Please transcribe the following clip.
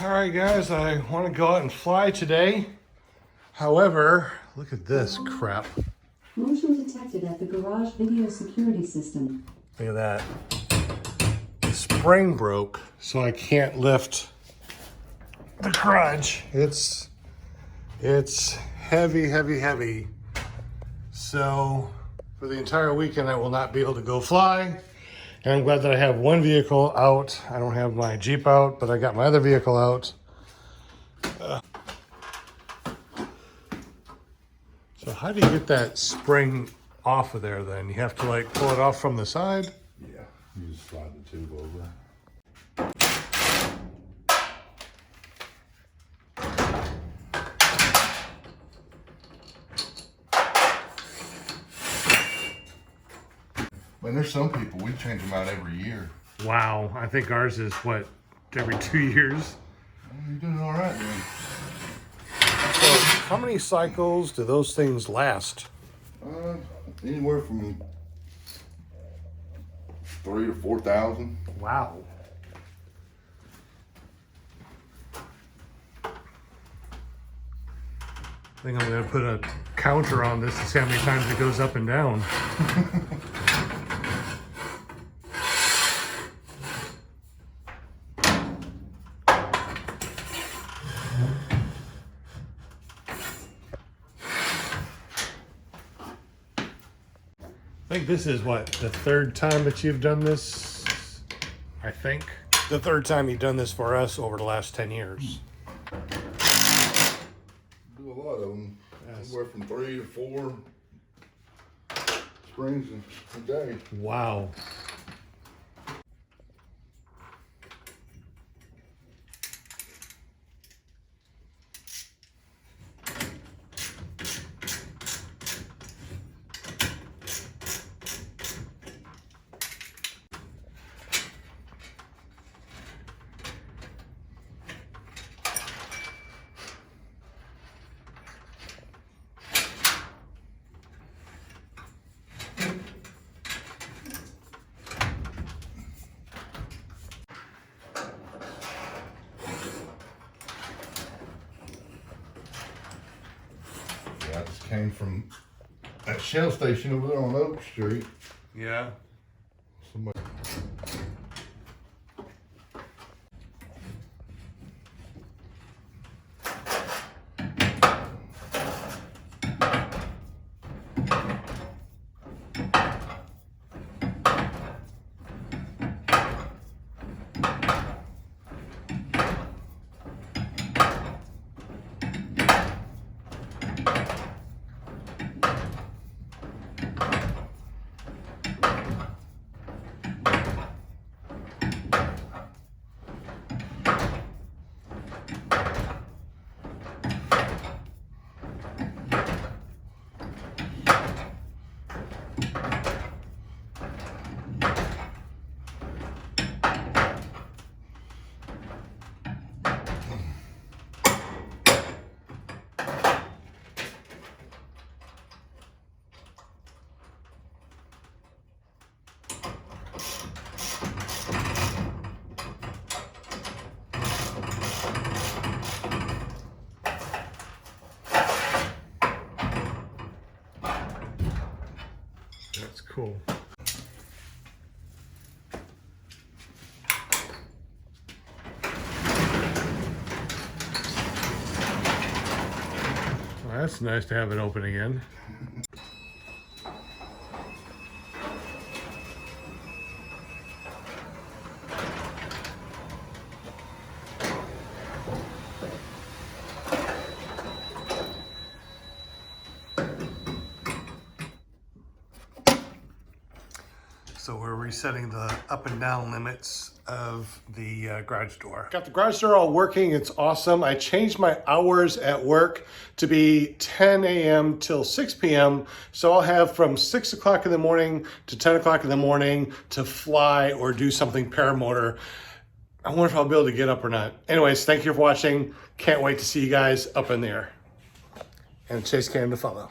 All right, guys, I want to go out and fly today. However, look at this crap. Motion detected at the garage video security system. Look at that. The spring broke, so I can't lift the garage. It's heavy, heavy, heavy. So for the entire weekend, I will not be able to go fly. And I'm glad that I have one vehicle out. I don't have my Jeep out, but I got my other vehicle out. So how do you get that spring off of there then? You have to like pull it off from the side? Yeah, you just slide the tube over. Man, there's some people, we change them out every year. Wow, I think ours is what, every 2 years? Well, you're doing all right, man. So how many cycles do those things last? Anywhere from 3,000 to 4,000. Wow. I think I'm gonna put a counter on this to see how many times it goes up and down. I think this is what, the third time that you've done this? I think. The third time you've done this for us over the last 10 years. Do a lot of them. Yes. Anywhere from 3 to 4 springs a day. Wow. I just came from that Shell station over there on Oak Street. Yeah. Somebody. That's cool. Well, that's nice to have it open again. So we're resetting the up and down limits of the garage door. Got the garage door all working, it's awesome. I changed my hours at work to be 10 a.m. till 6 p.m. So I'll have from 6 o'clock in the morning to 10 o'clock in the morning to fly or do something paramotor. I wonder if I'll be able to get up or not. Anyways, thank you for watching. Can't wait to see you guys up in the air. And Chase Cam to follow.